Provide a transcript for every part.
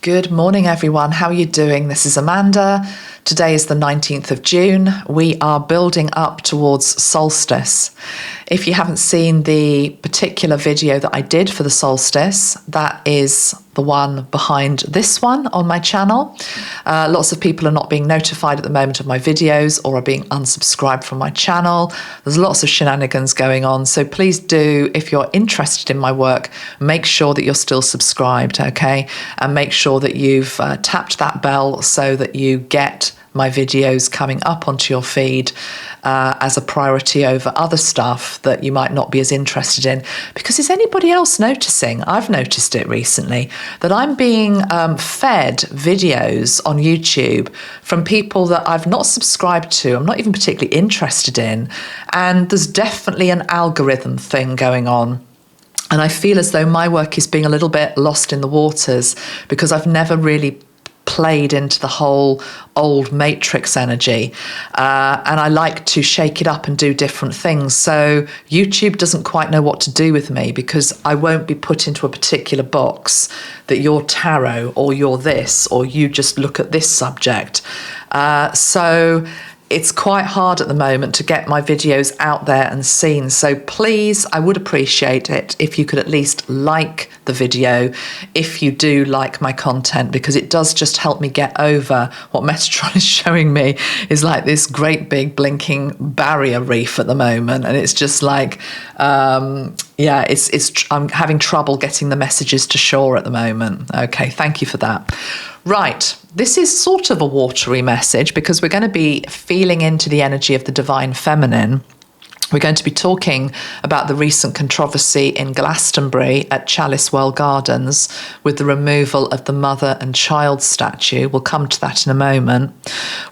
Good morning, everyone. How are you doing? This is Amanda. Today is the 19th of June. We are building up towards solstice. If you haven't seen the particular video that I did for the solstice, that is the one behind this one on my channel. Lots of people are not being notified at the moment of my videos or are being unsubscribed from my channel. There's lots of shenanigans going on. So please do, if you're interested in my work, make sure that you're still subscribed, okay? And make sure that you've tapped that bell so that you get my videos coming up onto your feed as a priority over other stuff that you might not be as interested in. Because is anybody else noticing? I've noticed it recently that I'm being fed videos on YouTube from people that I've not subscribed to, I'm not even particularly interested in, and there's definitely an algorithm thing going on. And I feel as though my work is being a little bit lost in the waters because I've never really played into the whole old matrix energy, and I like to shake it up and do different things. So YouTube doesn't quite know what to do with me because I won't be put into a particular box that you're tarot or you're this or you just look at this subject. So it's quite hard at the moment to get my videos out there and seen. So please, I would appreciate it if you could at least like the video if you do like my content, because it does just help me get over what Metatron is showing me is like this great big blinking barrier reef at the moment. And it's just like, I'm having trouble getting the messages to shore at the moment. Okay, thank you for that. Right, this is sort of a watery message because we're going to be feeling into the energy of the divine feminine. We're going to be talking about the recent controversy in Glastonbury at Chalice Wells Gardens with the removal of the mother and child statue. We'll come to that in a moment.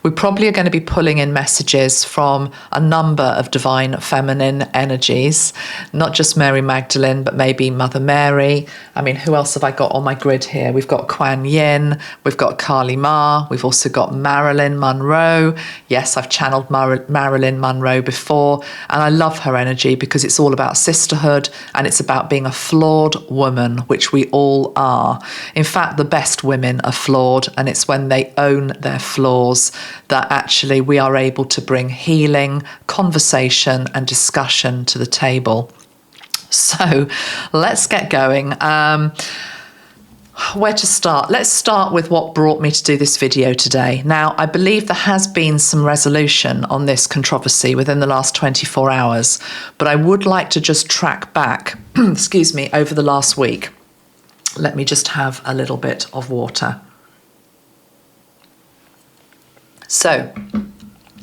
We probably are going to be pulling in messages from a number of divine feminine energies, not just Mary Magdalene, but maybe Mother Mary. I mean, who else have I got on my grid here? We've got Quan Yin, we've got Kali Ma, we've also got Marilyn Monroe. Yes, I've channeled Marilyn Monroe before, and I love her energy because it's all about sisterhood and it's about being a flawed woman, which we all are. In fact, the best women are flawed, and it's when they own their flaws that actually we are able to bring healing, conversation and discussion to the table. So let's get going. Where to start? Let's start with what brought me to do this video today. Now, I believe there has been some resolution on this controversy within the last 24 hours, but I would like to just track back, excuse me, over the last week. Let me just have a little bit of water. So,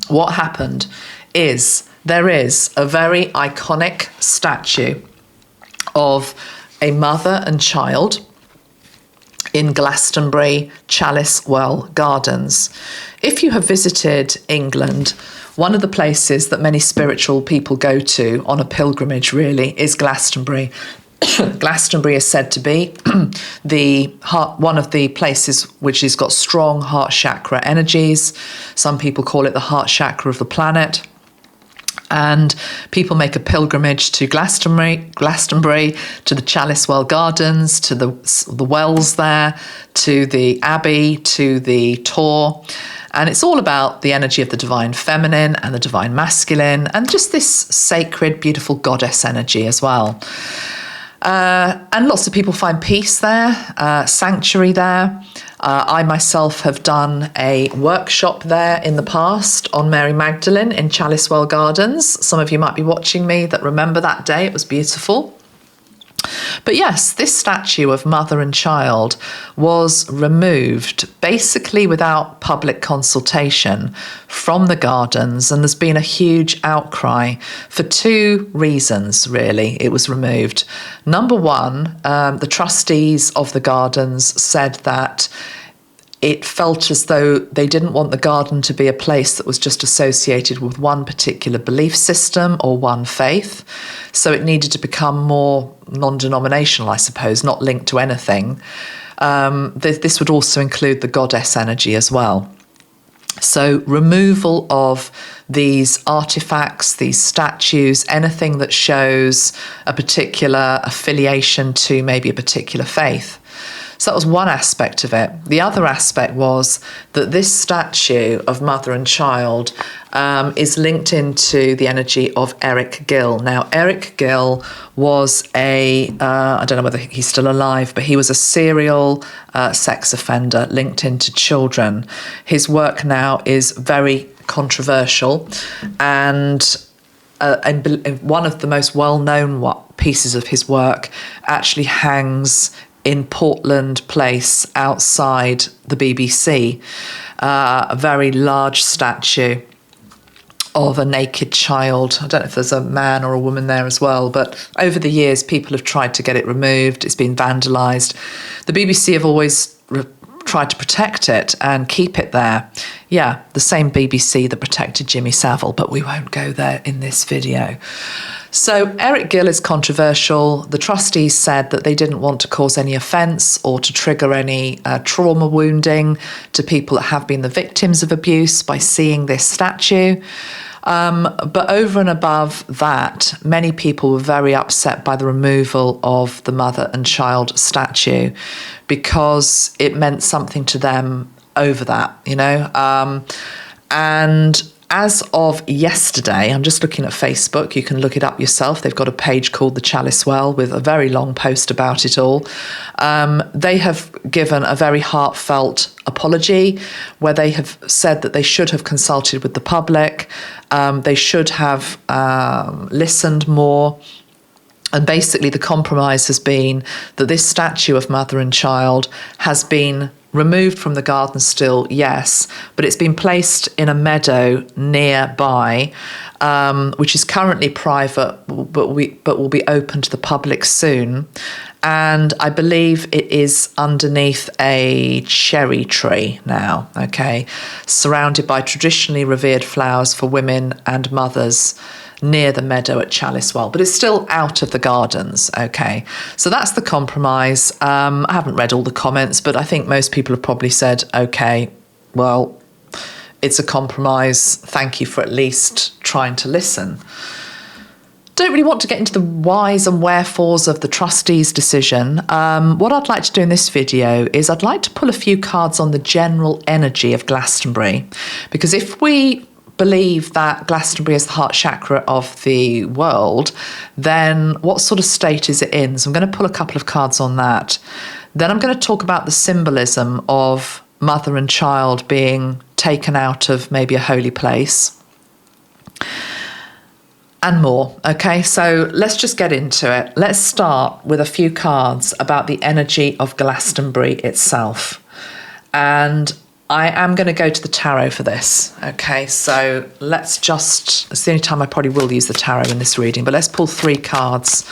what happened is there is a very iconic statue of a mother and child in Glastonbury, Chalice Wells Gardens. If you have visited England, one of the places that many spiritual people go to on a pilgrimage really is Glastonbury. Glastonbury is said to be one of the places which has got strong heart chakra energies. Some people call it the heart chakra of the planet. And people make a pilgrimage to Glastonbury, to the Chalice Wells Gardens, to the wells there, to the abbey, to the Tor. And it's all about the energy of the divine feminine and the divine masculine and just this sacred, beautiful goddess energy as well. And lots of people find peace there, sanctuary there. I myself have done a workshop there in the past on Mary Magdalene in Chalice Wells Gardens. Some of you might be watching me that remember that day. It was beautiful. But yes, this statue of mother and child was removed basically without public consultation from the gardens, and there's been a huge outcry for two reasons, really. It was removed. Number one, the trustees of the gardens said that it felt as though they didn't want the garden to be a place that was just associated with one particular belief system or one faith. So it needed to become more non-denominational, I suppose, not linked to anything. This would also include the goddess energy as well. So removal of these artifacts, these statues, anything that shows a particular affiliation to maybe a particular faith. So that was one aspect of it. The other aspect was that this statue of mother and child is linked into the energy of Eric Gill. Now, Eric Gill was I don't know whether he's still alive, but he was a serial sex offender linked into children. His work now is very controversial, and one of the most well-known pieces of his work actually hangs in Portland Place outside the BBC, a very large statue of a naked child. I don't know if there's a man or a woman there as well, but over the years people have tried to get it removed. It's been vandalised. The BBC have always tried to protect it and keep it there. Yeah, the same BBC that protected Jimmy Savile, but we won't go there in this video. So Eric Gill is controversial. The trustees said that they didn't want to cause any offence or to trigger any trauma wounding to people that have been the victims of abuse by seeing this statue. But over and above that, many people were very upset by the removal of the mother and child statue because it meant something to them over that, you know. And as of yesterday, I'm just looking at Facebook, you can look it up yourself. They've got a page called the Chalice Well with a very long post about it all. They have given a very heartfelt apology where they have said that they should have consulted with the public. They should have listened more. And basically the compromise has been that this statue of mother and child has been removed from the garden still, yes, but it's been placed in a meadow nearby, which is currently private, but will be open to the public soon. And I believe it is underneath a cherry tree now, okay, surrounded by traditionally revered flowers for women and mothers near the meadow at Chalice Well, but it's still out of the gardens, okay? So that's the compromise. I haven't read all the comments, but I think most people have probably said, okay, well, it's a compromise. Thank you for at least trying to listen. Don't really want to get into the whys and wherefores of the trustees' decision. What I'd like to do in this video is I'd like to pull a few cards on the general energy of Glastonbury, because if we believe that Glastonbury is the heart chakra of the world, then what sort of state is it in? So I'm going to pull a couple of cards on that. Then I'm going to talk about the symbolism of mother and child being taken out of maybe a holy place and more. Okay, so let's just get into it. Let's start with a few cards about the energy of Glastonbury itself. And I am going to go to the tarot for this. Okay, so it's the only time I probably will use the tarot in this reading, but let's pull 3 cards.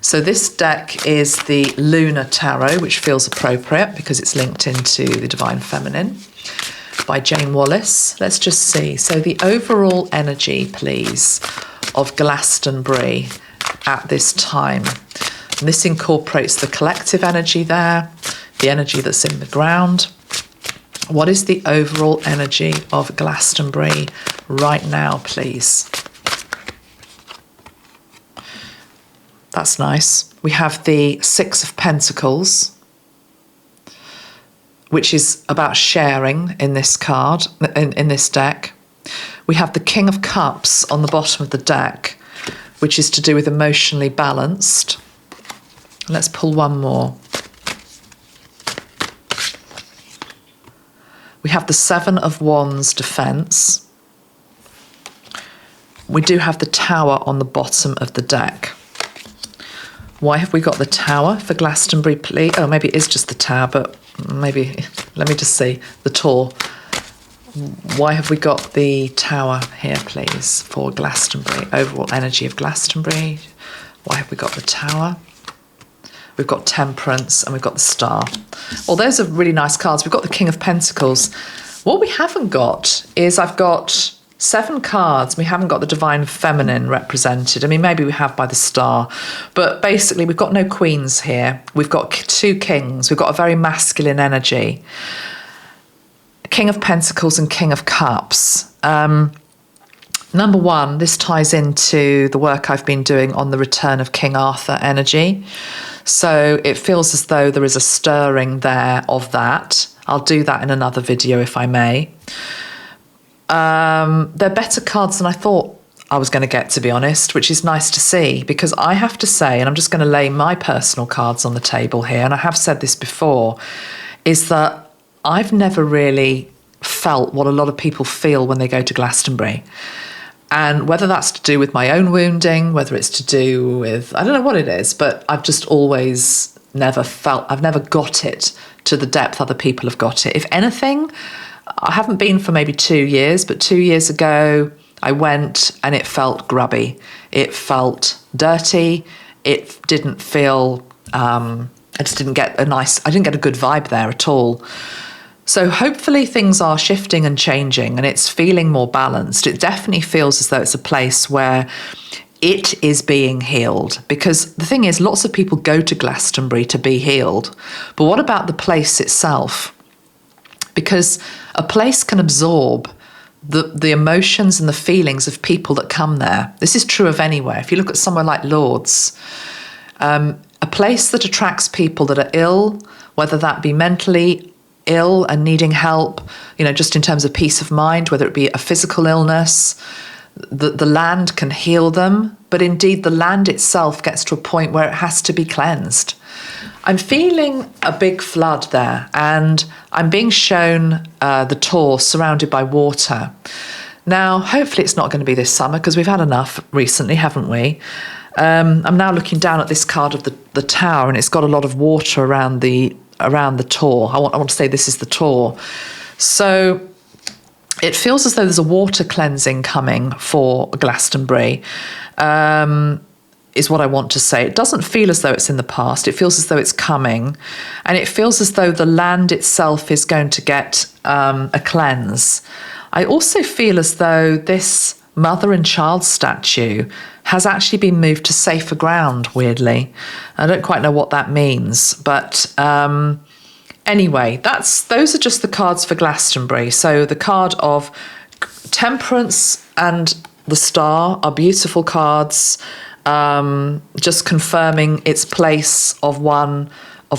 So this deck is the Lunar Tarot, which feels appropriate because it's linked into the Divine Feminine by Jane Wallace. Let's just see. So the overall energy, please, of Glastonbury at this time. And this incorporates the collective energy there, the energy that's in the ground. What is the overall energy of Glastonbury right now, please? That's nice. We have the 6 of Pentacles, which is about sharing in this card, in this deck. We have the King of Cups on the bottom of the deck, which is to do with emotionally balanced. Let's pull one more. We have the 7 of Wands, defense. We do have the Tower on the bottom of the deck. Why have we got the Tower for Glastonbury, please? Oh, maybe it is just the Tower, but maybe, let me just see, the Tour. Why have we got the Tower here, please, for Glastonbury? Overall energy of Glastonbury. Why have we got the Tower? We've got Temperance and we've got the Star. Well, those are really nice cards. We've got the King of Pentacles. What we haven't got is I've got 7 cards. We haven't got the Divine Feminine represented. I mean, maybe we have by the Star. But basically, we've got no queens here. We've got 2 kings. We've got a very masculine energy. King of Pentacles and King of Cups. Number one, this ties into the work I've been doing on the return of King Arthur energy. So it feels as though there is a stirring there of that. I'll do that in another video if I may. They're better cards than I thought I was going to get, to be honest, which is nice to see, because I have to say, and I'm just going to lay my personal cards on the table here, and I have said this before, is that I've never really felt what a lot of people feel when they go to Glastonbury. And whether that's to do with my own wounding, whether it's to do with, I don't know what it is, but I've just always never felt, I've never got it to the depth other people have got it. If anything, I haven't been for maybe 2 years, but 2 years ago I went and it felt grubby. It felt dirty. It didn't feel, I just didn't get I didn't get a good vibe there at all. So hopefully things are shifting and changing and it's feeling more balanced. It definitely feels as though it's a place where it is being healed, because the thing is, lots of people go to Glastonbury to be healed. But what about the place itself? Because a place can absorb the emotions and the feelings of people that come there. This is true of anywhere. If you look at somewhere like Lourdes, a place that attracts people that are ill, whether that be mentally ill and needing help, just in terms of peace of mind, whether it be a physical illness, the land can heal them, but indeed the land itself gets to a point where it has to be cleansed. I'm feeling a big flood there, and I'm being shown the Tor surrounded by water. Now, hopefully it's not going to be this summer, because we've had enough recently, haven't we? I'm now looking down at this card of the Tower, and it's got a lot of water around the Tor. I want to say this is the Tor. So it feels as though there's a water cleansing coming for Glastonbury, is what I want to say. It doesn't feel as though it's in the past. It feels as though it's coming. And it feels as though the land itself is going to get a cleanse. I also feel as though this mother and child statue has actually been moved to safer ground, weirdly. I don't quite know what that means, but anyway, those are just the cards for Glastonbury. So the card of Temperance and the Star are beautiful cards, just confirming its place of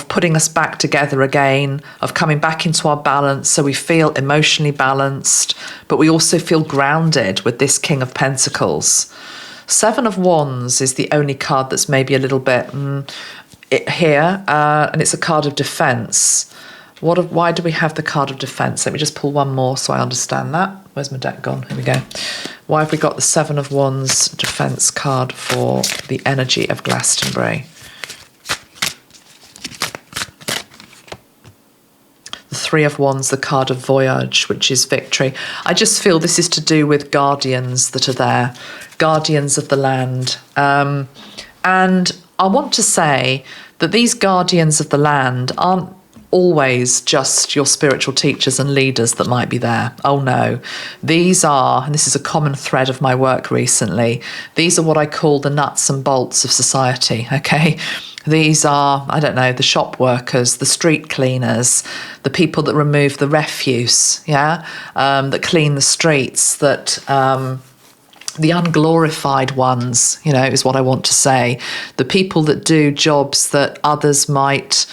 putting us back together again, of coming back into our balance, so we feel emotionally balanced, but we also feel grounded with this King of Pentacles. Seven of Wands is the only card that's maybe a little bit here, and it's a card of defense. Why do we have the card of defense? Let me just pull one more so I understand that. Where's my deck gone? Here we go. Why have we got the Seven of Wands defense card for the energy of Glastonbury? The Three of Wands, the card of Voyage, which is victory. I just feel this is to do with guardians that are there, guardians of the land. And I want to say that these guardians of the land aren't always just your spiritual teachers and leaders that might be there. Oh no, these are, and this is a common thread of my work recently, these are what I call the nuts and bolts of society, okay? These are, I don't know, the shop workers, the street cleaners, the people that remove the refuse, that clean the streets, that the unglorified ones, is what I want to say. The people that do jobs that others might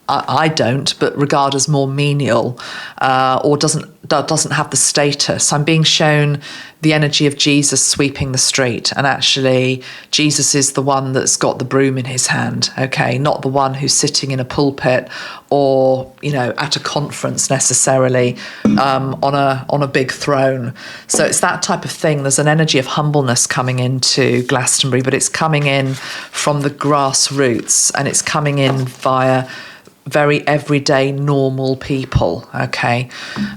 I don't, but regard as more menial, or doesn't have the status. I'm being shown the energy of Jesus sweeping the street, and actually Jesus is the one that's got the broom in his hand, okay, not the one who's sitting in a pulpit or at a conference necessarily on a big throne. So it's that type of thing. There's an energy of humbleness coming into Glastonbury, but it's coming in from the grassroots, and it's coming in via very everyday, normal people, okay,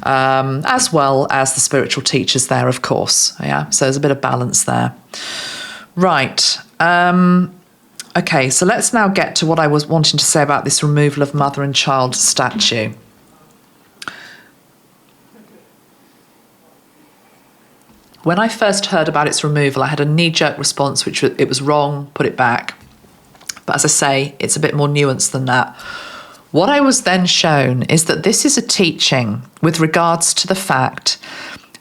as well as the spiritual teachers there, of course, so there's a bit of balance there. Right, okay, so let's now get to what I was wanting to say about this removal of mother and child statue. When I first heard about its removal, I had a knee-jerk response, which was, it was wrong, put it back. But as I say, it's a bit more nuanced than that. What I was then shown is that this is a teaching with regards to the fact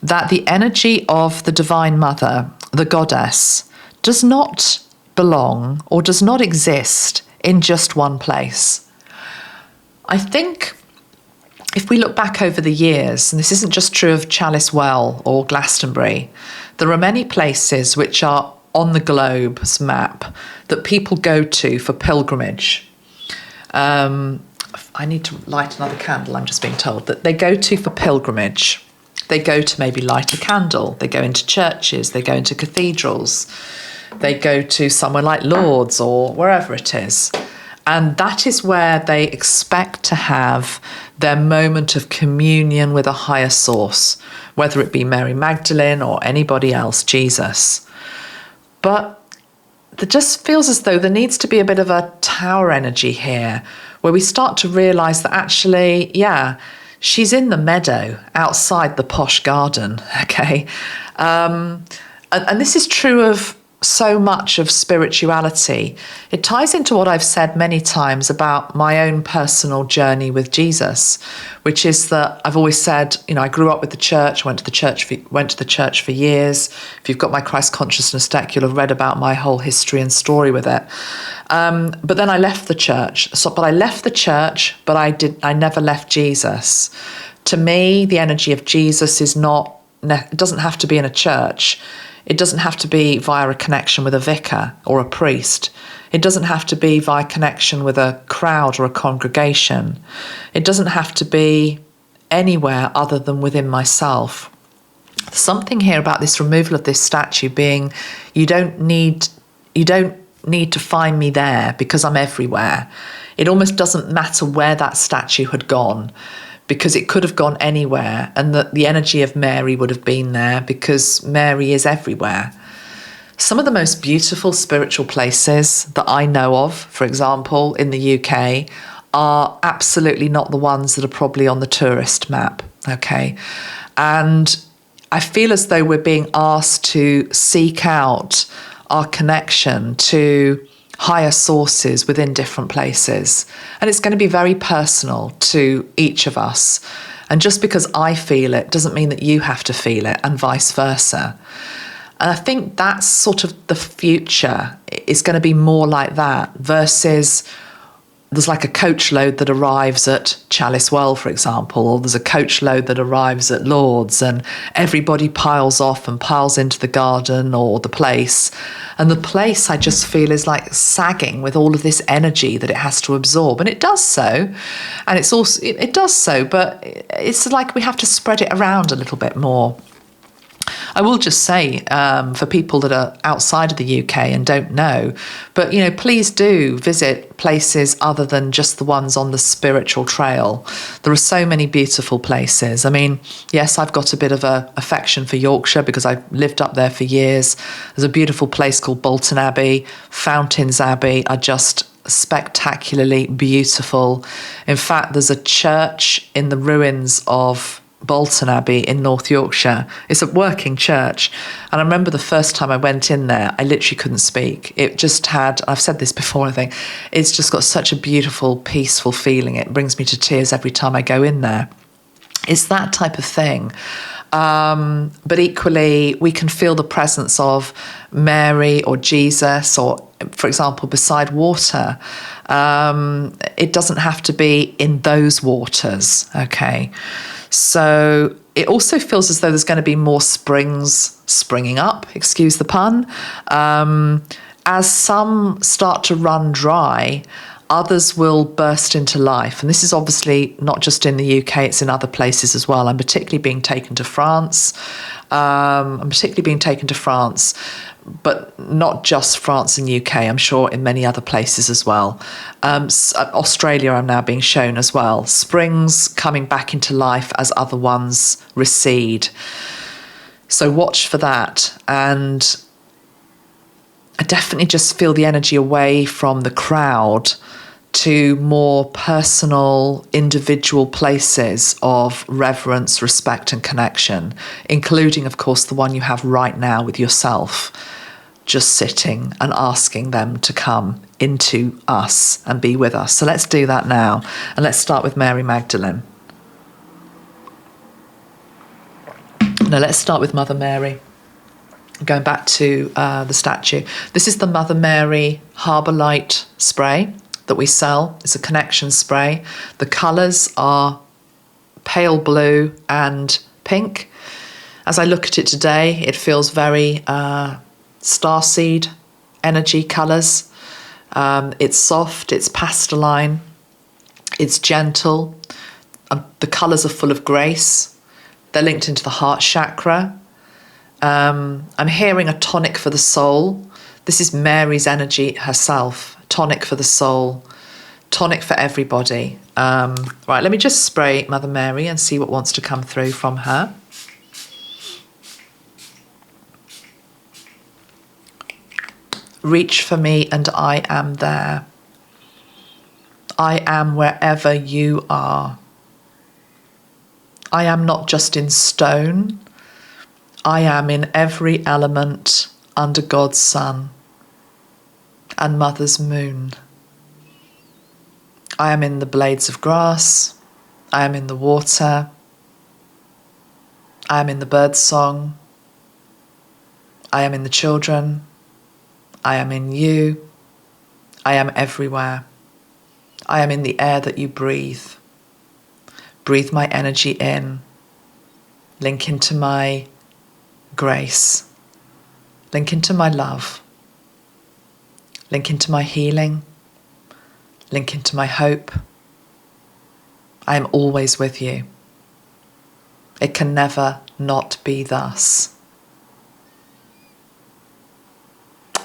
that the energy of the Divine Mother, the goddess, does not belong or does not exist in just one place. I think if we look back over the years, and this isn't just true of Chalice Well or Glastonbury, there are many places which are on the globe's map that people go to for pilgrimage. I need to light another candle, I'm just being told, that they go to for pilgrimage. They go to maybe light a candle, they go into churches, they go into cathedrals, they go to somewhere like Lourdes or wherever it is. And that is where they expect to have their moment of communion with a higher source, whether it be Mary Magdalene or anybody else, Jesus. But it just feels as though there needs to be a bit of a tower energy here, where we start to realise that actually, yeah, she's in the meadow outside the posh garden, okay? And this is true of so much of spirituality. It ties into what I've said many times about my own personal journey with Jesus, which is that I've always said, you know, I grew up with the church, went to the church for years. If you've got my Christ Consciousness deck, you'll have read about my whole history and story with it. But then I left the church. But I never left Jesus. To me, the energy of Jesus is not, it doesn't have to be in a church. It doesn't have to be via a connection with a vicar or a priest. It doesn't have to be via connection with a crowd or a congregation. It doesn't have to be anywhere other than within myself. Something here about this removal of this statue being, you don't need to find me there because I'm everywhere. It almost doesn't matter where that statue had gone, because it could have gone anywhere, and that the energy of Mary would have been there because Mary is everywhere. Some of the most beautiful spiritual places that I know of, for example, in the UK, are absolutely not the ones that are probably on the tourist map, okay? And I feel as though we're being asked to seek out our connection to higher sources within different places. And it's going to be very personal to each of us. And just because I feel it doesn't mean that you have to feel it, and vice versa. And I think that's sort of the future is going to be more like that, versus there's like a coach load that arrives at Chalice Well, for example, or there's a coach load that arrives at Lourdes, and everybody piles off and piles into the garden or the place. And the place, I just feel, is like sagging with all of this energy that it has to absorb. And it does so. And it's also, it does so, but it's like we have to spread it around a little bit more. I will just say, for people that are outside of the UK and don't know, but, you know, please do visit places other than just the ones on the spiritual trail. There are so many beautiful places. I mean, yes, I've got a bit of a affection for Yorkshire because I've lived up there for years. There's a beautiful place called Bolton Abbey. Fountains Abbey are just spectacularly beautiful. In fact, there's a church in the ruins of Bolton Abbey in North Yorkshire. It's a working church, and I remember the first time I went in there, I literally couldn't speak. It just had, I've said this before, I think, it's just got such a beautiful, peaceful feeling. It brings me to tears every time I go in there. It's that type of thing. But equally, we can feel the presence of Mary or Jesus, or, for example, beside water. It doesn't have to be in those waters, okay? So it also feels as though there's going to be more springs springing up, excuse the pun. As some start to run dry, others will burst into life. And this is obviously not just in the UK, it's in other places as well. I'm particularly being taken to France. But not just France and UK, I'm sure in many other places as well. Australia I'm now being shown as well. Springs coming back into life as other ones recede. So watch for that. And I definitely just feel the energy away from the crowd to more personal, individual places of reverence, respect and connection, including, of course, the one you have right now with yourself, just sitting and asking them to come into us and be with us. So let's do that now. And let's start with Mary Magdalene. No, let's start with Mother Mary. Going back to the statue. This is the Mother Mary Harbour Light spray that we sell. It's a connection spray. The colours are pale blue and pink. As I look at it today, it feels very starseed energy colours. It's soft, it's pasteline, it's gentle. The colours are full of grace. They're linked into the heart chakra. I'm hearing a tonic for the soul. This is Mary's energy herself. Tonic for the soul. Tonic for everybody. Right, let me just spray Mother Mary and see what wants to come through from her. Reach for me and I am there. I am wherever you are. I am not just in stone. I am in every element under God's sun and Mother's moon. I am in the blades of grass. I am in the water. I am in the bird's song. I am in the children. I am in you. I am everywhere. I am in the air that you breathe. Breathe my energy in. Link into my grace. Link into my love. Link into my healing. Link into my hope. I am always with you. It can never not be thus.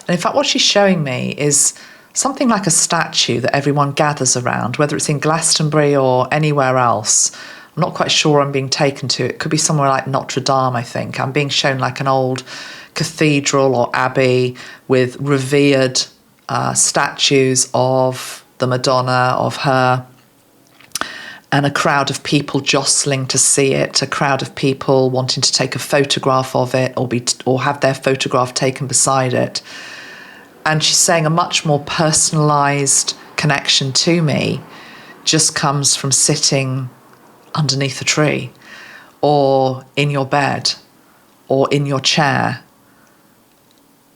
And in fact, what she's showing me is something like a statue that everyone gathers around, whether it's in Glastonbury or anywhere else. I'm not quite sure I'm being taken to. It could be somewhere like Notre Dame, I think. I'm being shown like an old cathedral or abbey with revered statues of the Madonna, of her, and a crowd of people jostling to see it, a crowd of people wanting to take a photograph of it or have their photograph taken beside it. And she's saying a much more personalised connection to me just comes from sitting underneath a tree or in your bed or in your chair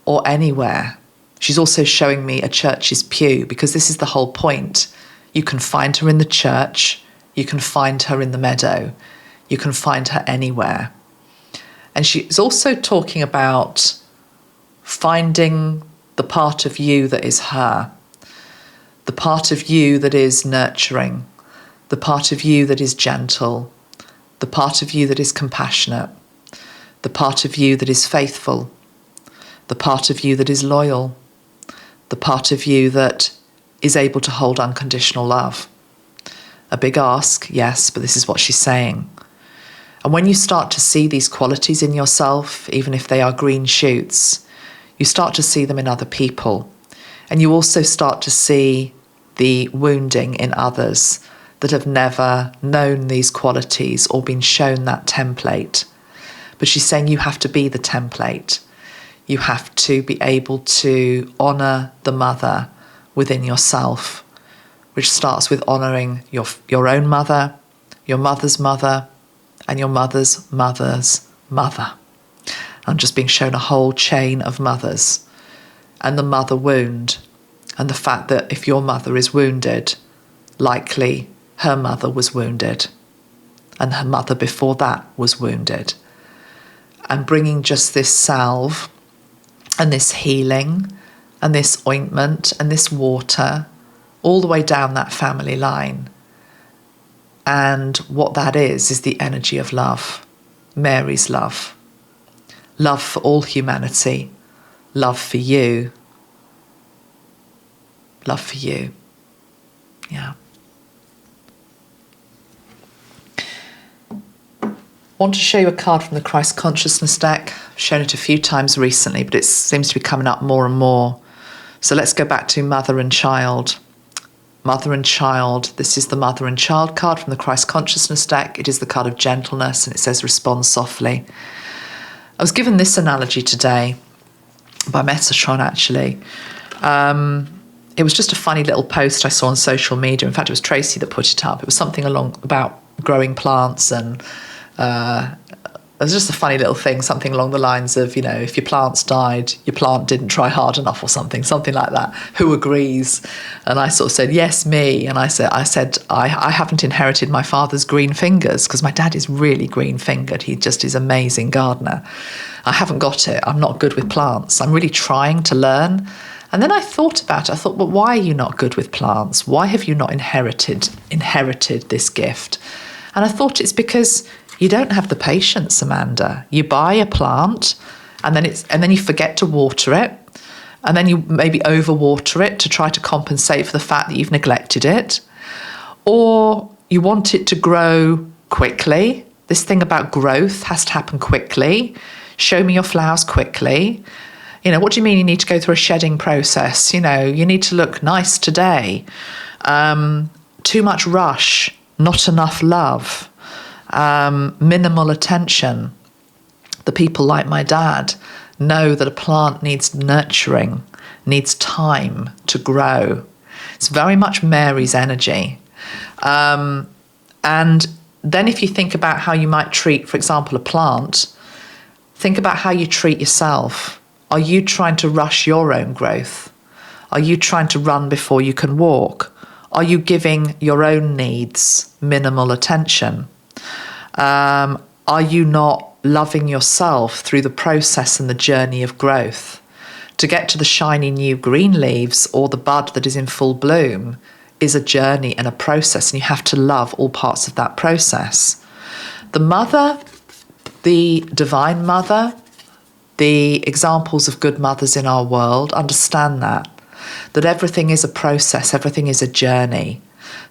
or anywhere. She's also showing me a church's pew, because this is the whole point. You can find her in the church, you can find her in the meadow, you can find her anywhere. And she's also talking about finding the part of you that is her, the part of you that is nurturing, the part of you that is gentle, the part of you that is compassionate, the part of you that is faithful, the part of you that is loyal, the part of you that is able to hold unconditional love. A big ask, yes, but this is what she's saying. And when you start to see these qualities in yourself, even if they are green shoots, you start to see them in other people. And you also start to see the wounding in others that have never known these qualities or been shown that template. But she's saying you have to be the template. You have to be able to honour the mother within yourself, which starts with honouring your own mother, your mother's mother, and your mother's mother's mother. I'm just being shown a whole chain of mothers, and the mother wound, and the fact that if your mother is wounded, likely her mother was wounded, and her mother before that was wounded. And bringing just this salve and this healing and this ointment and this water all the way down that family line. And what that is the energy of love, Mary's love. Love for all humanity, love for you, love for you. Yeah. I want to show you a card from the Christ Consciousness deck. I've shown it a few times recently, but it seems to be coming up more and more. So let's go back to Mother and Child. Mother and Child. This is the Mother and Child card from the Christ Consciousness deck. It is the card of gentleness, and it says respond softly. I was given this analogy today by Metatron, actually. It was just a funny little post I saw on social media. In fact, it was Tracy that put it up. It was something about growing plants and was just a funny little thing, something along the lines of, if your plants died, your plant didn't try hard enough or something like that. Who agrees? And I sort of said, yes, me. And I said, I haven't inherited my father's green fingers, because my dad is really green fingered. He just is an amazing gardener. I haven't got it. I'm not good with plants. I'm really trying to learn. And then I thought about it. I thought, well, why are you not good with plants? Why have you not inherited this gift? And I thought it's because you don't have the patience, Amanda. You buy a plant and then you forget to water it, and then you maybe overwater it to try to compensate for the fact that you've neglected it. Or you want it to grow quickly. This thing about growth has to happen quickly. Show me your flowers quickly. What do you mean you need to go through a shedding process? You need to look nice today. Too much rush, not enough love. Minimal attention. The people like my dad know that a plant needs nurturing, needs time to grow. It's very much Mary's energy. And then if you think about how you might treat, for example, a plant, think about how you treat yourself. Are you trying to rush your own growth? Are you trying to run before you can walk? Are you giving your own needs minimal attention? Are you not loving yourself through the process and the journey of growth? To get to the shiny new green leaves or the bud that is in full bloom is a journey and a process, and you have to love all parts of that process. The mother, the divine mother, the examples of good mothers in our world understand that everything is a process, everything is a journey,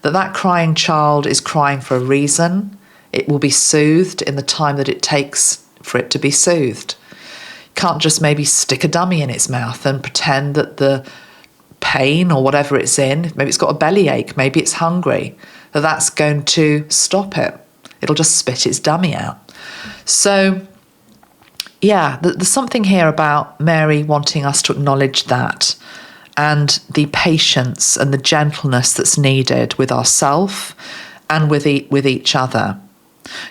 that crying child is crying for a reason. It will be soothed in the time that it takes for it to be soothed. You can't just maybe stick a dummy in its mouth and pretend that the pain or whatever it's in, maybe it's got a bellyache, maybe it's hungry, that's going to stop it. It'll just spit its dummy out. So, yeah, there's something here about Mary wanting us to acknowledge that, and the patience and the gentleness that's needed with ourselves and with each other.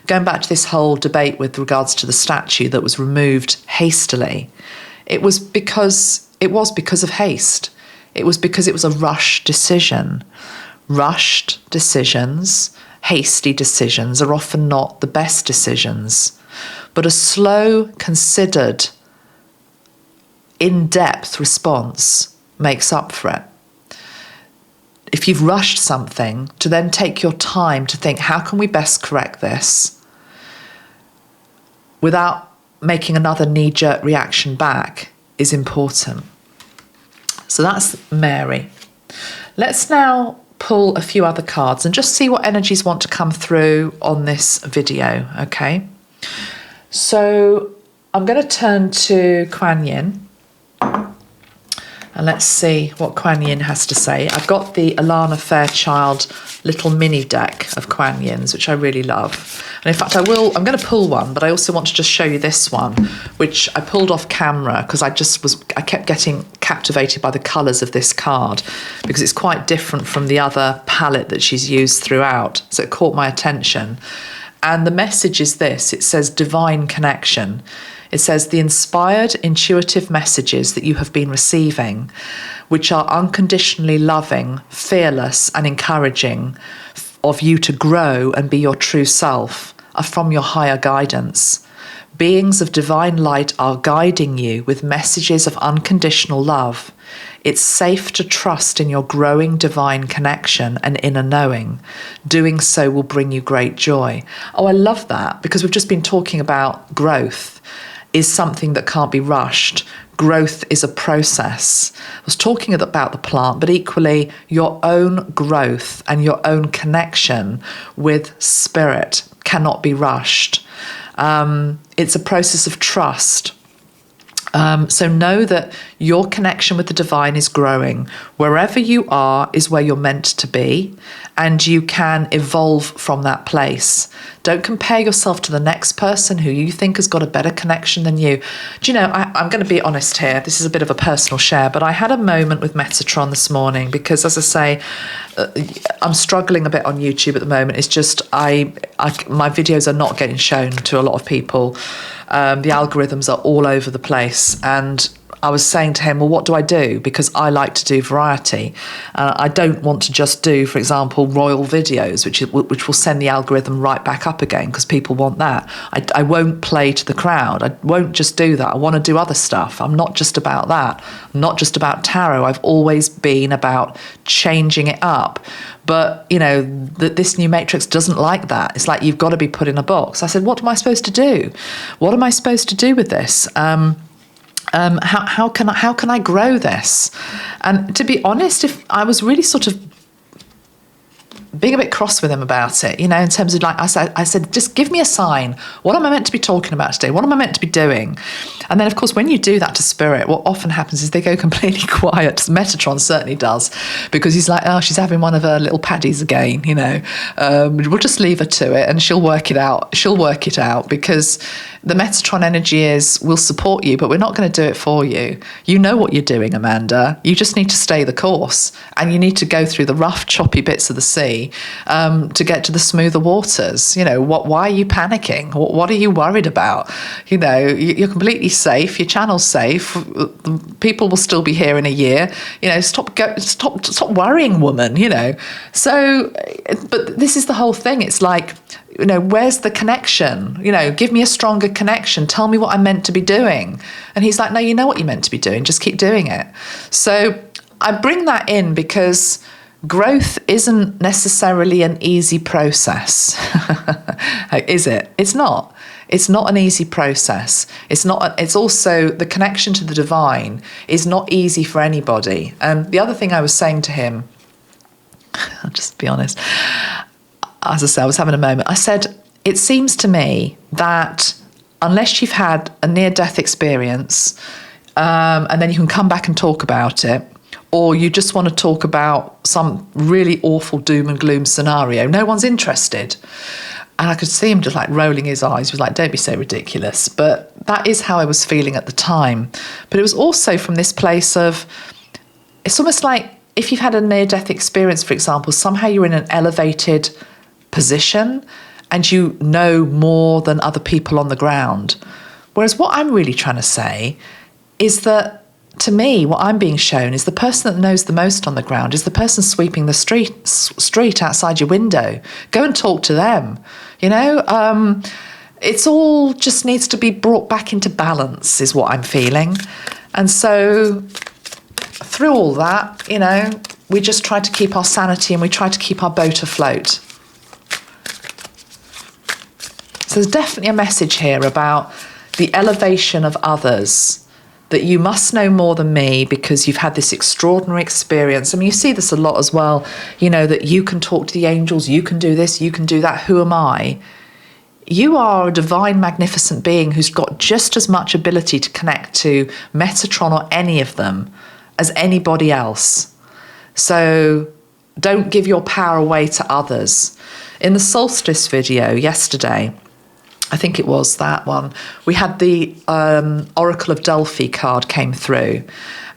Going back to this whole debate with regards to the statue that was removed hastily, it was because of haste. It was because it was a rushed decision. Rushed decisions, hasty decisions are often not the best decisions, but a slow, considered, in-depth response makes up for it. If you've rushed something, to then take your time to think, how can we best correct this without making another knee-jerk reaction back is important. So that's Mary. Let's now pull a few other cards and just see what energies want to come through on this video, okay? So I'm going to turn to Quan Yin. And let's see what Quan Yin has to say. I've got the Alana Fairchild little mini deck of Quan Yins, which I really love. And in fact, I'm going to pull one, but I also want to just show you this one, which I pulled off camera because I kept getting captivated by the colours of this card because it's quite different from the other palette that she's used throughout. So it caught my attention. And the message is this. It says divine connection. It says the inspired, intuitive messages that you have been receiving, which are unconditionally loving, fearless and encouraging of you to grow and be your true self, are from your higher guidance. Beings of divine light are guiding you with messages of unconditional love. It's safe to trust in your growing divine connection and inner knowing. Doing so will bring you great joy. Oh, I love that, because we've just been talking about growth is something that can't be rushed. Growth is a process. I was talking about the plant, but equally your own growth and your own connection with spirit cannot be rushed. It's a process of trust. So know that your connection with the divine is growing. Wherever you are is where you're meant to be, and you can evolve from that place. Don't compare yourself to the next person who you think has got a better connection than you. Do you know, I'm going to be honest here. This is a bit of a personal share, but I had a moment with Metatron this morning because, as I say, I'm struggling a bit on YouTube at the moment. It's just my videos are not getting shown to a lot of people. The algorithms are all over the place, and I was saying to him, well, what do I do? Because I like to do variety. I don't want to just do, for example, royal videos, which will send the algorithm right back up again because people want that. I won't play to the crowd. I won't just do that. I want to do other stuff. I'm not just about that. I'm not just about tarot. I've always been about changing it up. But, you know, this new matrix doesn't like that. It's like, you've got to be put in a box. I said, what am I supposed to do? What am I supposed to do with this? How can I grow this? And to be honest, if I was really sort of being a bit cross with him about it, you know, in terms of like, I said, just give me a sign. What am I meant to be talking about today? What am I meant to be doing? And then, of course, when you do that to spirit, what often happens is they go completely quiet. Metatron certainly does, because he's like, oh, she's having one of her little paddies again, you know. We'll just leave her to it and she'll work it out. She'll work it out, because the Metatron energy is, we'll support you, but we're not going to do it for you. You know what you're doing, Amanda. You just need to stay the course, and you need to go through the rough, choppy bits of the sea to get to the smoother waters. You know, why are you panicking? What are you worried about? You know, you're completely safe. Your channel's safe. People will still be here in a year. You know, stop worrying, woman. You know. So, but this is the whole thing. It's like, you know, where's the connection? You know, give me a stronger connection. Tell me what I'm meant to be doing. And he's like, no, you know what you're meant to be doing. Just keep doing it. So I bring that in because growth isn't necessarily an easy process. Is it? It's not. It's not an easy process. It's also, the connection to the divine is not easy for anybody. And the other thing I was saying to him, I'll just be honest, as I said, I was having a moment. I said, it seems to me that unless you've had a near-death experience, and then you can come back and talk about it, or you just want to talk about some really awful doom and gloom scenario, no one's interested. And I could see him just like rolling his eyes. He was like, don't be so ridiculous. But that is how I was feeling at the time. But it was also from this place of, it's almost like if you've had a near-death experience, for example, somehow you're in an elevated position and you know more than other people on the ground. Whereas what I'm really trying to say is that, to me, what I'm being shown is the person that knows the most on the ground is the person sweeping the street outside your window. Go and talk to them. You know, it's all just needs to be brought back into balance is what I'm feeling. And so through all that, you know, we just try to keep our sanity and we try to keep our boat afloat. So there's definitely a message here about the elevation of others, that you must know more than me because you've had this extraordinary experience. I mean, you see this a lot as well, you know, that you can talk to the angels, you can do this, you can do that. Who am I? You are a divine, magnificent being who's got just as much ability to connect to Metatron or any of them as anybody else. So don't give your power away to others. In the solstice video yesterday, I think it was that one, we had the Oracle of Delphi card came through,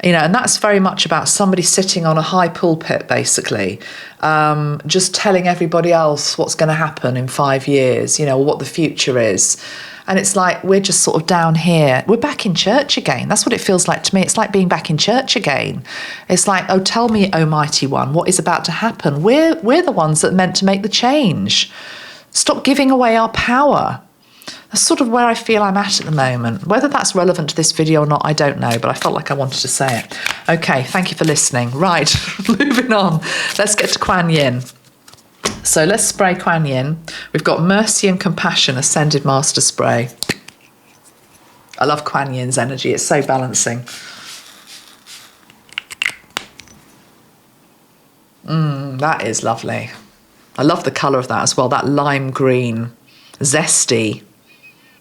you know, and that's very much about somebody sitting on a high pulpit, basically, just telling everybody else what's going to happen in 5 years, you know, what the future is. And it's like, we're just sort of down here. We're back in church again. That's what it feels like to me. It's like being back in church again. It's like, oh, tell me, Almighty One, what is about to happen? We're the ones that are meant to make the change. Stop giving away our power. That's sort of where I feel I'm at the moment. Whether that's relevant to this video or not, I don't know, but I felt like I wanted to say it. Okay, thank you for listening. Right, moving on. Let's get to Quan Yin. So let's spray Quan Yin. We've got Mercy and Compassion Ascended Master Spray. I love Quan Yin's energy. It's so balancing. That is lovely. I love the colour of that as well. That lime green, zesty,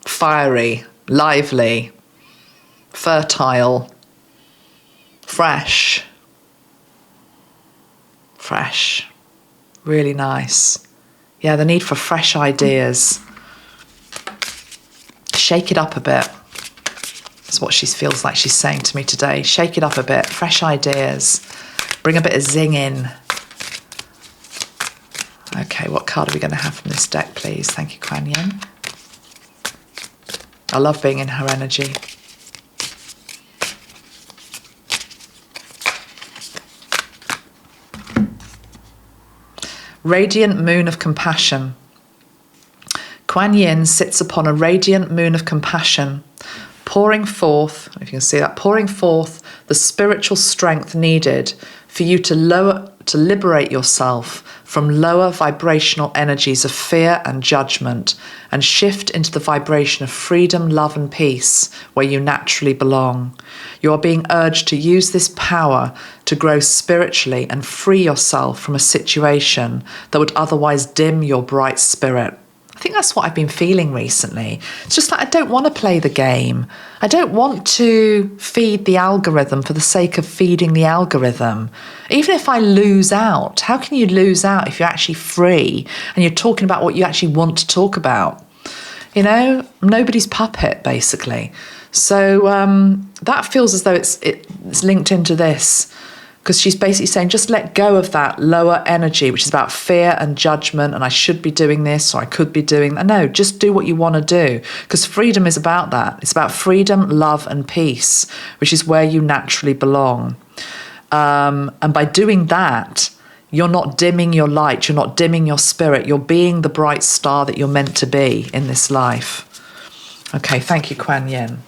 fiery, lively, fertile, fresh, really nice. Yeah, the need for fresh ideas. Shake it up a bit. That's what she feels like she's saying to me today. Shake it up a bit, fresh ideas. Bring a bit of zing in. Okay, what card are we going to have from this deck, please? Thank you, Quan Yin. I love being in her energy. Radiant moon of compassion. Quan Yin sits upon a radiant moon of compassion, pouring forth, if you can see that, pouring forth the spiritual strength needed for you to liberate yourself from lower vibrational energies of fear and judgment and shift into the vibration of freedom, love and peace where you naturally belong. You are being urged to use this power to grow spiritually and free yourself from a situation that would otherwise dim your bright spirit. I think that's what I've been feeling recently. It's just like I don't want to play the game. I don't want to feed the algorithm for the sake of feeding the algorithm. Even if I lose out, how can you lose out if you're actually free and you're talking about what you actually want to talk about? You know, nobody's puppet, basically. So that feels as though it's linked into this. Because she's basically saying, just let go of that lower energy, which is about fear and judgment, and I should be doing this, or I could be doing that. No, just do what you want to do. Because freedom is about that. It's about freedom, love, and peace, which is where you naturally belong. And by doing that, you're not dimming your light, you're not dimming your spirit, you're being the bright star that you're meant to be in this life. Okay, thank you, Quan Yin.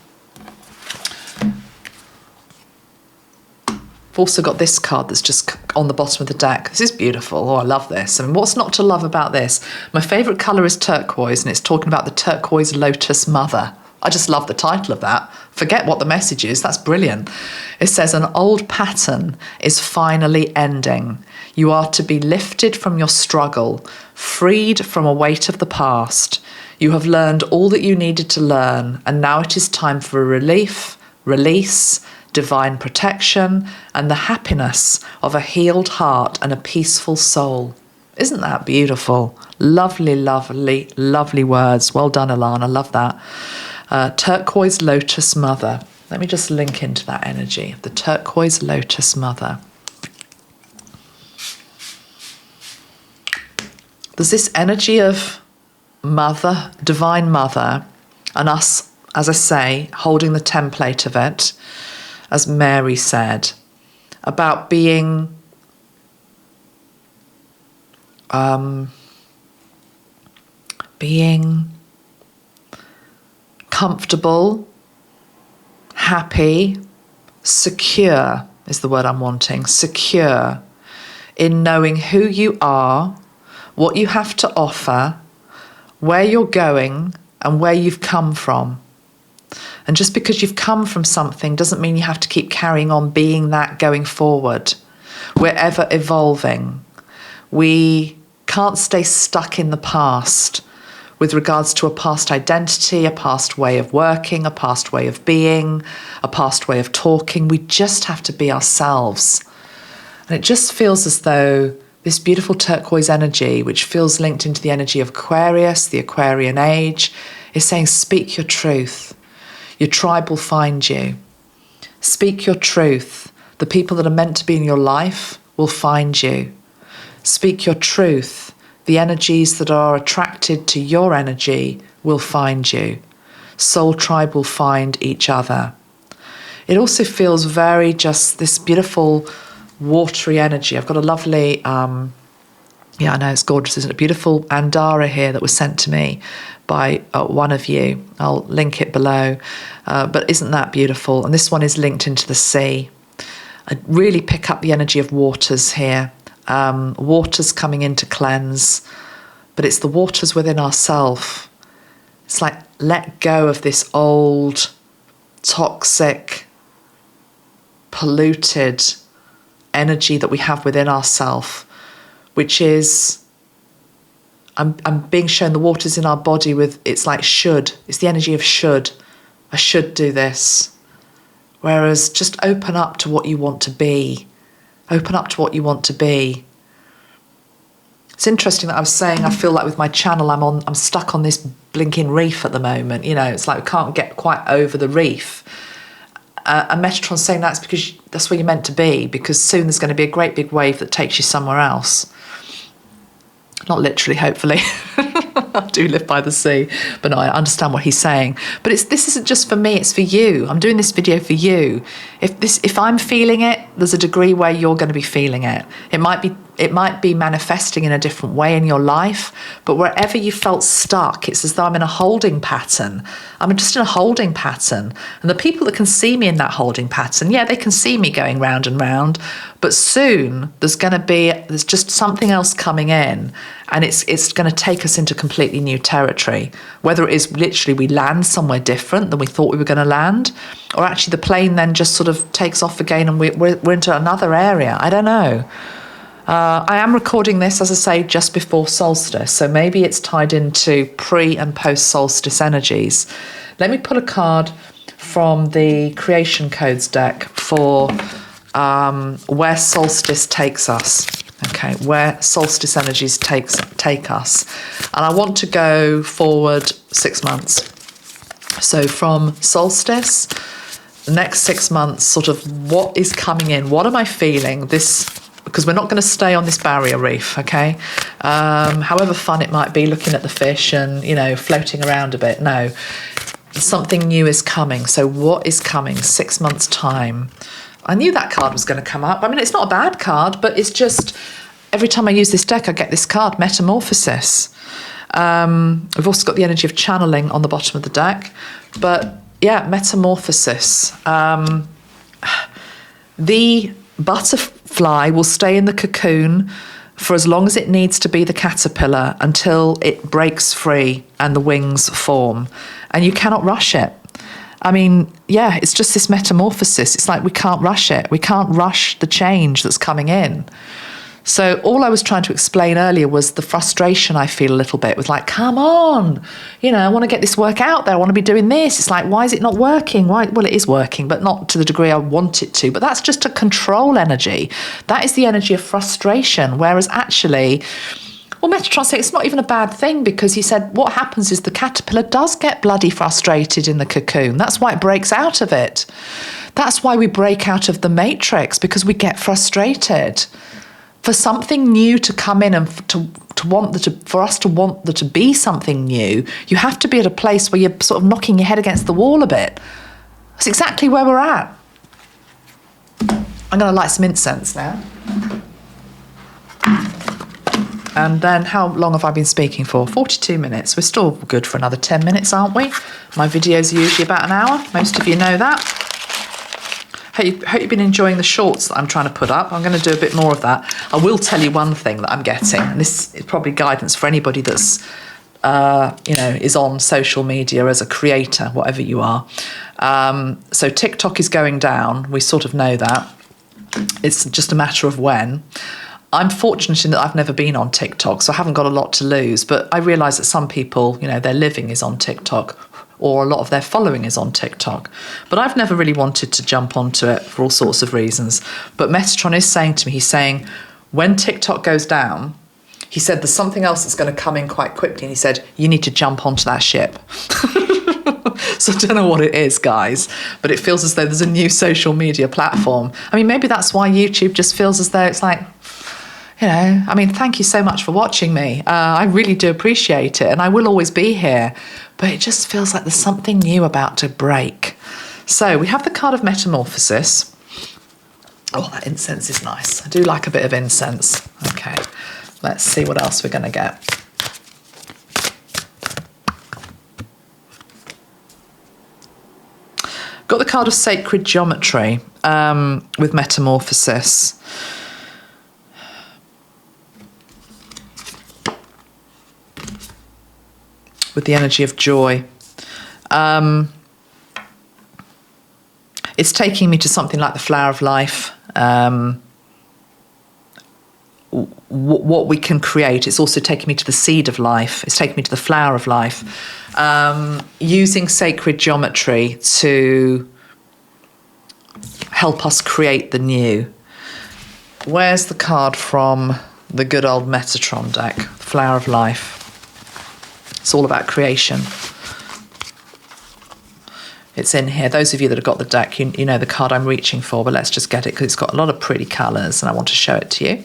Also got this card that's just on the bottom of the deck. This is beautiful. Oh, I love this. I mean, what's not to love about this? My favourite colour is turquoise, and it's talking about the turquoise lotus mother. I just love the title of that. Forget what the message is. That's brilliant. It says, an old pattern is finally ending. You are to be lifted from your struggle, freed from a weight of the past. You have learned all that you needed to learn, and now it is time for a relief, release, divine protection, and the happiness of a healed heart and a peaceful soul. Isn't that beautiful? Lovely, lovely, lovely words. Well done, Alana. Love that. Turquoise lotus mother. Let me just link into that energy of the turquoise lotus mother. There's this energy of mother, divine mother, and us, as I say, holding the template of it, as Mary said, about being comfortable, happy, secure is the word I'm wanting, secure in knowing who you are, what you have to offer, where you're going, and where you've come from. And just because you've come from something doesn't mean you have to keep carrying on being that going forward. We're ever evolving. We can't stay stuck in the past with regards to a past identity, a past way of working, a past way of being, a past way of talking. We just have to be ourselves. And it just feels as though this beautiful turquoise energy, which feels linked into the energy of Aquarius, the Aquarian age, is saying, speak your truth. Your tribe will find you. Speak your truth. The people that are meant to be in your life will find you. Speak your truth. The energies that are attracted to your energy will find you. Soul tribe will find each other. It also feels very just this beautiful watery energy. I've got a lovely, I know it's gorgeous, isn't it? A beautiful Andara here that was sent to me by one of you. I'll link it below. But isn't that beautiful? And this one is linked into the sea. I really pick up the energy of waters here. Waters coming in to cleanse, but it's the waters within ourselves. It's like let go of this old, toxic, polluted energy that we have within ourselves, which is, I'm being shown the waters in our body with, it's like should. It's the energy of should. I should do this. Whereas just open up to what you want to be. Open up to what you want to be. It's interesting that I was saying I feel like with my channel I'm stuck on this blinking reef at the moment. You know, it's like we can't get quite over the reef. And Metatron's saying that's because that's where you're meant to be, because soon there's going to be a great big wave that takes you somewhere else. Not literally, hopefully. I do live by the sea, but no, I understand what he's saying. But this isn't just for me, it's for you. I'm doing this video for you. If I'm feeling it, there's a degree where you're going to be feeling it. It might be manifesting in a different way in your life, but wherever you felt stuck, it's as though I'm in a holding pattern. I'm just in a holding pattern. And the people that can see me in that holding pattern, yeah, they can see me going round and round, but soon there's just something else coming in, and it's going to take us into completely new territory. Whether it is literally we land somewhere different than we thought we were going to land, or actually the plane then just sort of takes off again and we're into another area. I don't know. I am recording this, as I say, just before solstice, so maybe it's tied into pre- and post-solstice energies. Let me pull a card from the Creation Codes deck for where solstice takes us. Okay, where solstice energies take us. And I want to go forward 6 months. So from solstice, the next 6 months, sort of what is coming in? What am I feeling? Because we're not going to stay on this barrier reef, okay? However fun it might be looking at the fish and, you know, floating around a bit. No, something new is coming. So what is coming? 6 months' time. I knew that card was going to come up. I mean, it's not a bad card, but it's just every time I use this deck, I get this card, Metamorphosis. We've also got the energy of channeling on the bottom of the deck. But yeah, Metamorphosis. The butterfly will stay in the cocoon for as long as it needs to be the caterpillar until it breaks free and the wings form. And you cannot rush it. I mean, yeah, it's just this metamorphosis. It's like we can't rush it. We can't rush the change that's coming in. So all I was trying to explain earlier was the frustration I feel a little bit with, like, come on, you know, I want to get this work out there. I want to be doing this. It's like, why is it not working? Why? Well, it is working, but not to the degree I want it to. But that's just a control energy. That is the energy of frustration. Whereas actually, well, Metatron said it's not even a bad thing, because he said what happens is the caterpillar does get bloody frustrated in the cocoon. That's why it breaks out of it. That's why we break out of the matrix, because we get frustrated. For something new to come in and for us to want there to be something new, you have to be at a place where you're sort of knocking your head against the wall a bit. That's exactly where we're at. I'm going to light some incense now. And then how long have I been speaking for? 42 minutes. We're still good for another 10 minutes, aren't we? My videos are usually about an hour. Most of you know that. Hope you've been enjoying the shorts that I'm trying to put up. I'm going to do a bit more of that. I will tell you one thing that I'm getting, and this is probably guidance for anybody that's, is on social media as a creator, whatever you are. So TikTok is going down. We sort of know that. It's just a matter of when. I'm fortunate in that I've never been on TikTok, so I haven't got a lot to lose. But I realise that some people, their living is on TikTok, or a lot of their following is on TikTok. But I've never really wanted to jump onto it for all sorts of reasons. But Metatron is saying to me, he's saying, when TikTok goes down, he said there's something else that's going to come in quite quickly. And he said, you need to jump onto that ship. So I don't know what it is, guys, but it feels as though there's a new social media platform. I mean, maybe that's why YouTube just feels as though it's like, thank you so much for watching me. I really do appreciate it, and I will always be here. But it just feels like there's something new about to break. So we have the card of Metamorphosis. Oh, that incense is nice. I do like a bit of incense. Okay, let's see what else we're going to get. Got the card of Sacred Geometry with Metamorphosis. With the energy of joy. It's taking me to something like the flower of life. What we can create. It's also taking me to the seed of life. It's taking me to the flower of life. Using sacred geometry to help us create the new. Where's the card from the good old Metatron deck? Flower of Life. It's all about creation. It's in here. Those of you that have got the deck, you know the card I'm reaching for, but let's just get it because it's got a lot of pretty colours and I want to show it to you.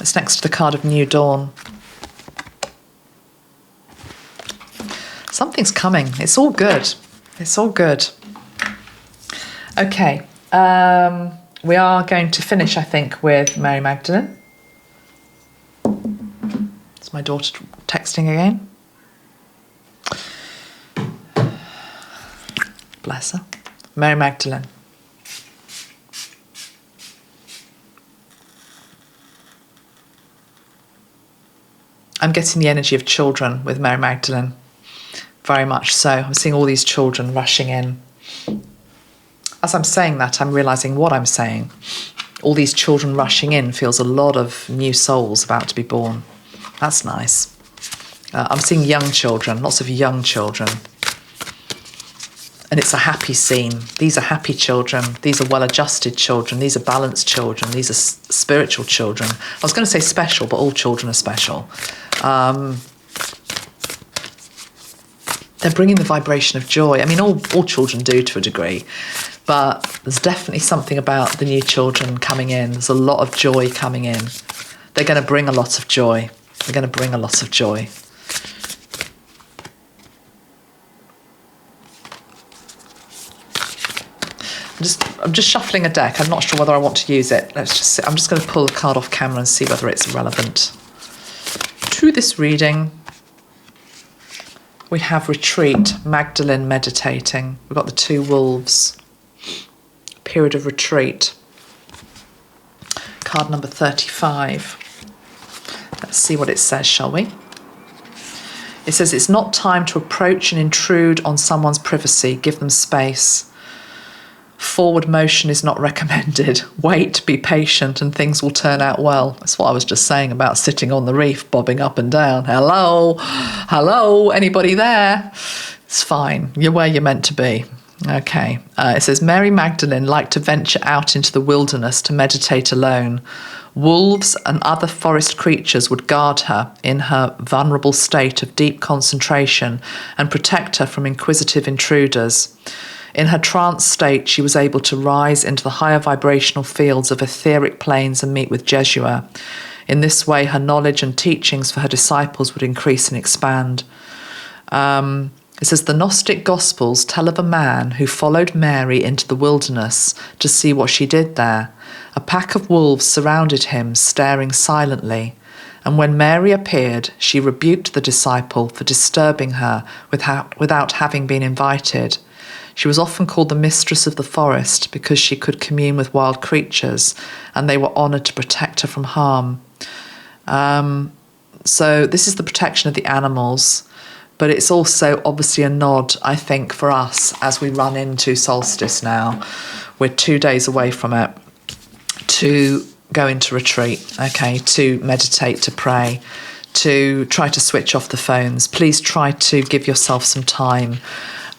It's next to the card of New Dawn. Something's coming. It's all good. It's all good. Okay. We are going to finish, I think, with Mary Magdalene. It's my daughter texting again. Bless her. Mary Magdalene. I'm getting the energy of children with Mary Magdalene. Very much so. I'm seeing all these children rushing in. As I'm saying that, I'm realising what I'm saying. All these children rushing in feels a lot of new souls about to be born. That's nice. I'm seeing young children, lots of young children. And it's a happy scene. These are happy children. These are well-adjusted children. These are balanced children. These are spiritual children. I was going to say special, but all children are special. They're bringing the vibration of joy. I mean, all children do to a degree, but there's definitely something about the new children coming in. There's a lot of joy coming in. They're going to bring a lot of joy. They're going to bring a lot of joy. I'm just shuffling a deck. I'm not sure whether I want to use it. Let's just see. I'm just going to pull the card off camera and see whether it's relevant to this reading. We have Retreat, Magdalene meditating. We've got the two wolves. Period of retreat. Card number 35. Let's see what it says, shall we? It says, it's not time to approach and intrude on someone's privacy. Give them space. Forward motion is not recommended. Wait, be patient, and things will turn out well. That's what I was just saying about sitting on the reef, bobbing up and down. Hello? Hello? Anybody there? It's fine. You're where you're meant to be. Okay. It says, Mary Magdalene liked to venture out into the wilderness to meditate alone. Wolves and other forest creatures would guard her in her vulnerable state of deep concentration and protect her from inquisitive intruders. In her trance state, she was able to rise into the higher vibrational fields of etheric planes and meet with Jeshua. In this way, her knowledge and teachings for her disciples would increase and expand. It says, the Gnostic Gospels tell of a man who followed Mary into the wilderness to see what she did there. A pack of wolves surrounded him, staring silently. And when Mary appeared, she rebuked the disciple for disturbing her without having been invited. She was often called the mistress of the forest because she could commune with wild creatures, and they were honoured to protect her from harm. So this is the protection of the animals, but it's also obviously a nod, I think, for us as we run into solstice now. We're 2 days away from it, to go into retreat, okay, to meditate, to pray, to try to switch off the phones. Please try to give yourself some time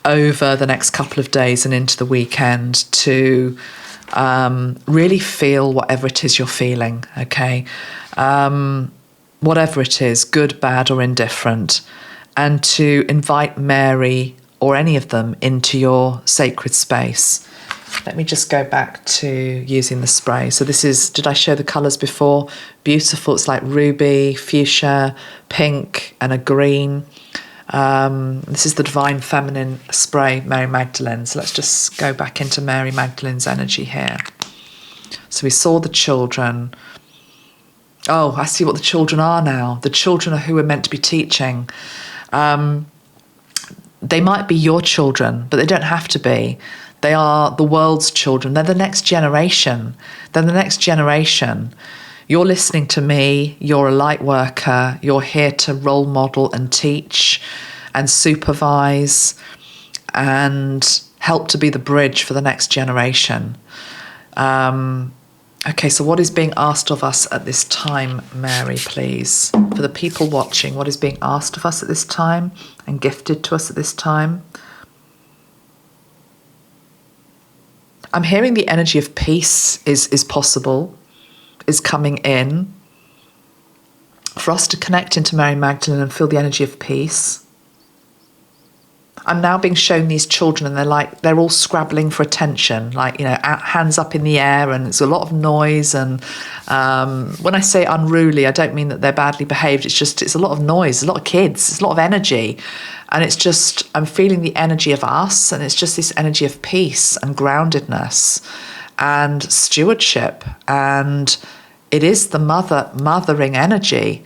over the next couple of days and into the weekend to really feel whatever it is you're feeling, okay? Whatever it is, good, bad, or indifferent, and to invite Mary or any of them into your sacred space. Let me just go back to using the spray. So this is, did I show the colours before? Beautiful. It's like ruby, fuchsia, pink, and a green. This is the Divine Feminine spray, Mary Magdalene. So let's just go back into Mary Magdalene's energy here. So we saw the children. Oh, I see what the children are now. The children are who we're meant to be teaching. They might be your children, but they don't have to be. They are the world's children. They're the next generation. They're the next generation. You're listening to me, you're a light worker, you're here to role model and teach and supervise and help to be the bridge for the next generation. Okay, so what is being asked of us at this time, Mary, please? For the people watching, what is being asked of us at this time and gifted to us at this time? I'm hearing the energy of peace is possible, is coming in. For us to connect into Mary Magdalene and feel the energy of peace. I'm now being shown these children and they're all scrabbling for attention, like, hands up in the air, and it's a lot of noise. And when I say unruly, I don't mean that they're badly behaved. It's a lot of noise, a lot of kids, it's a lot of energy. And it's just, I'm feeling the energy of us, and it's just this energy of peace and groundedness and stewardship. And it is the mothering energy.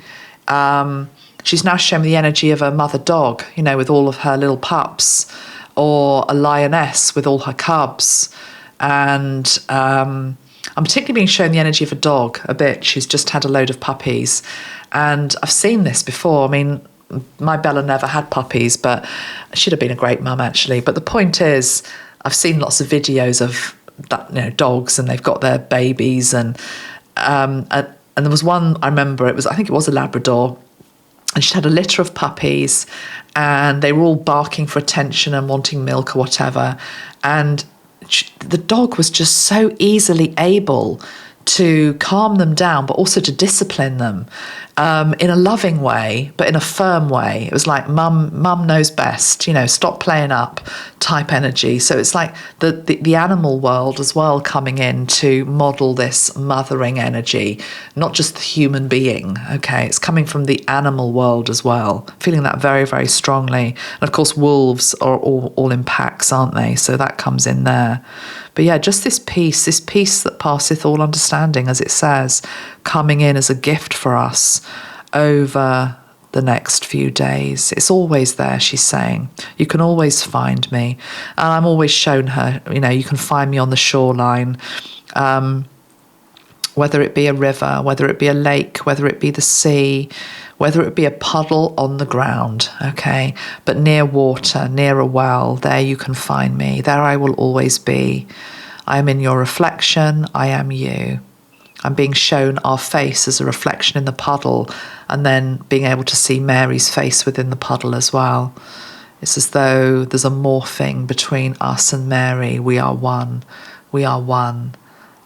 She's now showing me the energy of a mother dog, with all of her little pups, or a lioness with all her cubs. And I'm particularly being shown the energy of a dog a bit. She's just had a load of puppies. And I've seen this before. I mean, my Bella never had puppies, but she'd have been a great mum, actually. But the point is, I've seen lots of videos of dogs, and they've got their babies, and there was one I remember. I think it was a Labrador, and she'd had a litter of puppies, and they were all barking for attention and wanting milk or whatever. And the dog was just so easily able to calm them down, but also to discipline them in a loving way, but in a firm way. It was like, mum knows best, stop playing up type energy. So it's like the animal world as well coming in to model this mothering energy, not just the human being. Okay, it's coming from the animal world as well. Feeling that very, very strongly. And of course, wolves are all in packs, aren't they? So that comes in there. But yeah, just this peace that passeth all understanding, as it says, coming in as a gift for us over the next few days. It's always there, she's saying. You can always find me. And I'm always shown her, you can find me on the shoreline, whether it be a river, whether it be a lake, whether it be the sea, whether it be a puddle on the ground, okay? But near water, near a well, there you can find me. There I will always be. I am in your reflection. I am you. I'm being shown our face as a reflection in the puddle, and then being able to see Mary's face within the puddle as well. It's as though there's a morphing between us and Mary. We are one. We are one.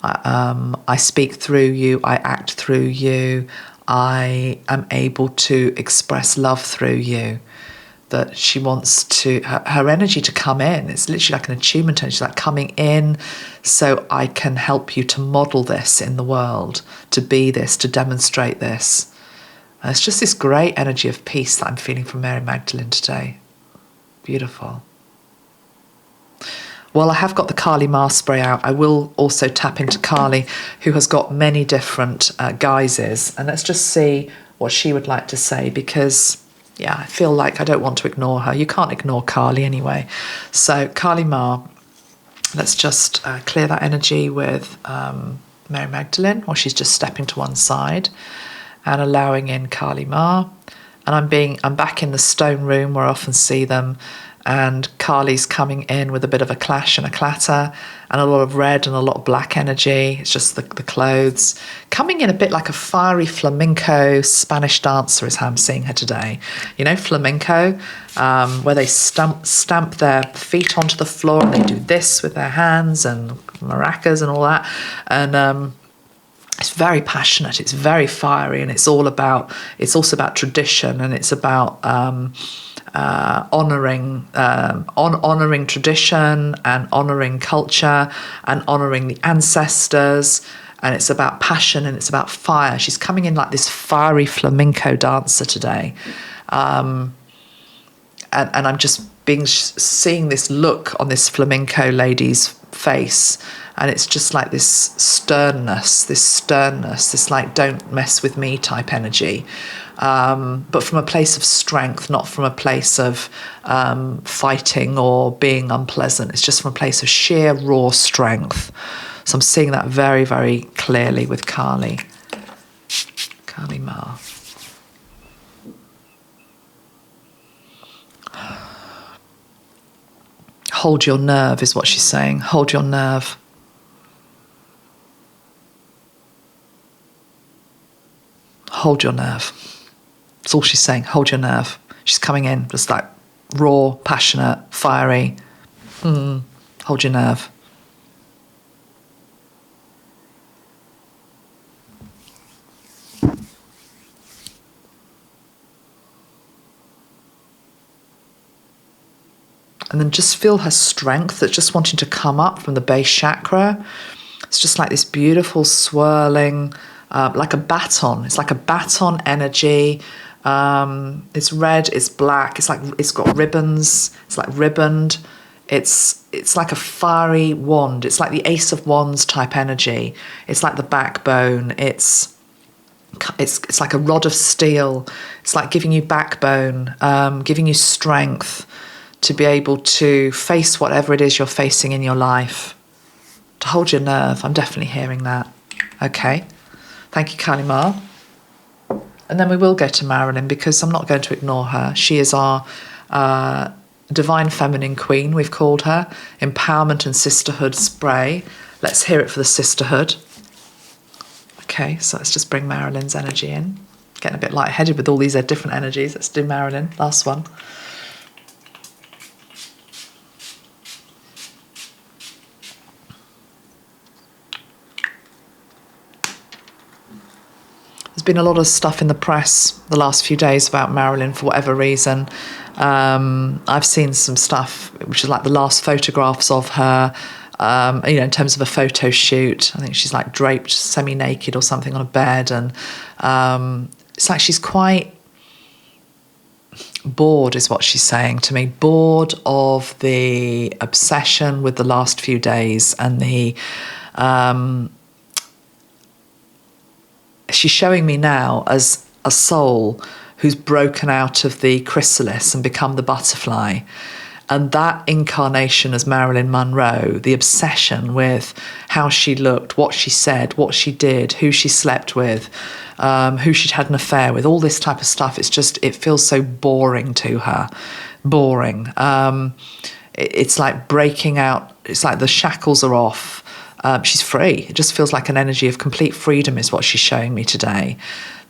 I speak through you. I act through you. I am able to express love through you. That she wants her energy to come in. It's literally like an attunement energy, like coming in so I can help you to model this in the world, to be this, to demonstrate this. And it's just this great energy of peace that I'm feeling from Mary Magdalene today. Beautiful. Well, I have got the Kali Ma spray out. I will also tap into Kali, who has got many different guises. And let's just see what she would like to say, because yeah, I feel like I don't want to ignore her. You can't ignore Kali anyway. So Kali Ma, let's just clear that energy with Mary Magdalene, or she's just stepping to one side and allowing in Kali Ma. And I'm back in the stone room where I often see them, and Kali's coming in with a bit of a clash and a clatter, and a lot of red and a lot of black energy. It's just the clothes. Coming in a bit like a fiery flamenco Spanish dancer is how I'm seeing her today. Flamenco, where they stamp their feet onto the floor, and they do this with their hands, and maracas and all that. And it's very passionate, it's very fiery, and it's also about tradition, and it's about honouring tradition and honouring culture and honouring the ancestors, and it's about passion and it's about fire. She's coming in like this fiery flamenco dancer today, and I'm just seeing this look on this flamenco lady's face, and it's just like this sternness, this like don't mess with me type energy. But from a place of strength, not from a place of fighting or being unpleasant. It's just from a place of sheer raw strength. So I'm seeing that very, very clearly with Kali Ma. Hold your nerve is what she's saying. Hold your nerve. hold your nerve. That's all she's saying, hold your nerve. She's coming in just like raw, passionate, fiery. Hold your nerve. And then just feel her strength that's just wanting to come up from the base chakra. It's just like this beautiful swirling, like a baton. It's like a baton energy. It's red, it's black, it's like it's got ribbons, it's like ribboned. It's like a fiery wand. It's like the Ace of Wands type energy. It's like the backbone. It's like a rod of steel. It's like giving you backbone, giving you strength to be able to face whatever it is you're facing in your life. To hold your nerve. I'm definitely hearing that. Okay. Thank you, Kali Ma. And then we will go to Marilyn, because I'm not going to ignore her. She is our divine feminine queen, we've called her. Empowerment and sisterhood spray. Let's hear it for the sisterhood. Okay, so let's just bring Marilyn's energy in. Getting a bit lightheaded with all these different energies. Let's do Marilyn, last one. There's been a lot of stuff in the press the last few days about Marilyn for whatever reason. I've seen some stuff, which is like the last photographs of her, in terms of a photo shoot. I think she's like draped semi-naked or something on a bed. And it's like she's quite bored, is what she's saying to me. Bored of the obsession with the last few days and the... she's showing me now as a soul who's broken out of the chrysalis and become the butterfly. And that incarnation as Marilyn Monroe, the obsession with how she looked, what she said, what she did, who she slept with, who she'd had an affair with, all this type of stuff. It feels so boring to her. Boring. It's like breaking out. It's like the shackles are off. She's free. It just feels like an energy of complete freedom is what she's showing me today.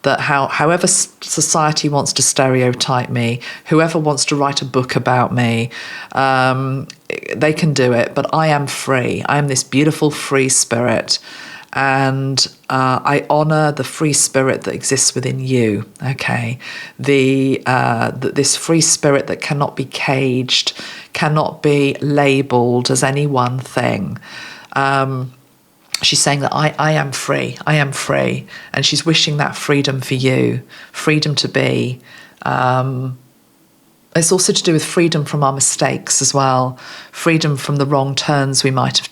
That however society wants to stereotype me, whoever wants to write a book about me, they can do it, but I am free. I am this beautiful free spirit, and I honour the free spirit that exists within you, okay? This free spirit that cannot be caged, cannot be labelled as any one thing. She's saying that I am free, and she's wishing that freedom for you, freedom to be. It's also to do with freedom from our mistakes as well, freedom from the wrong turns we might have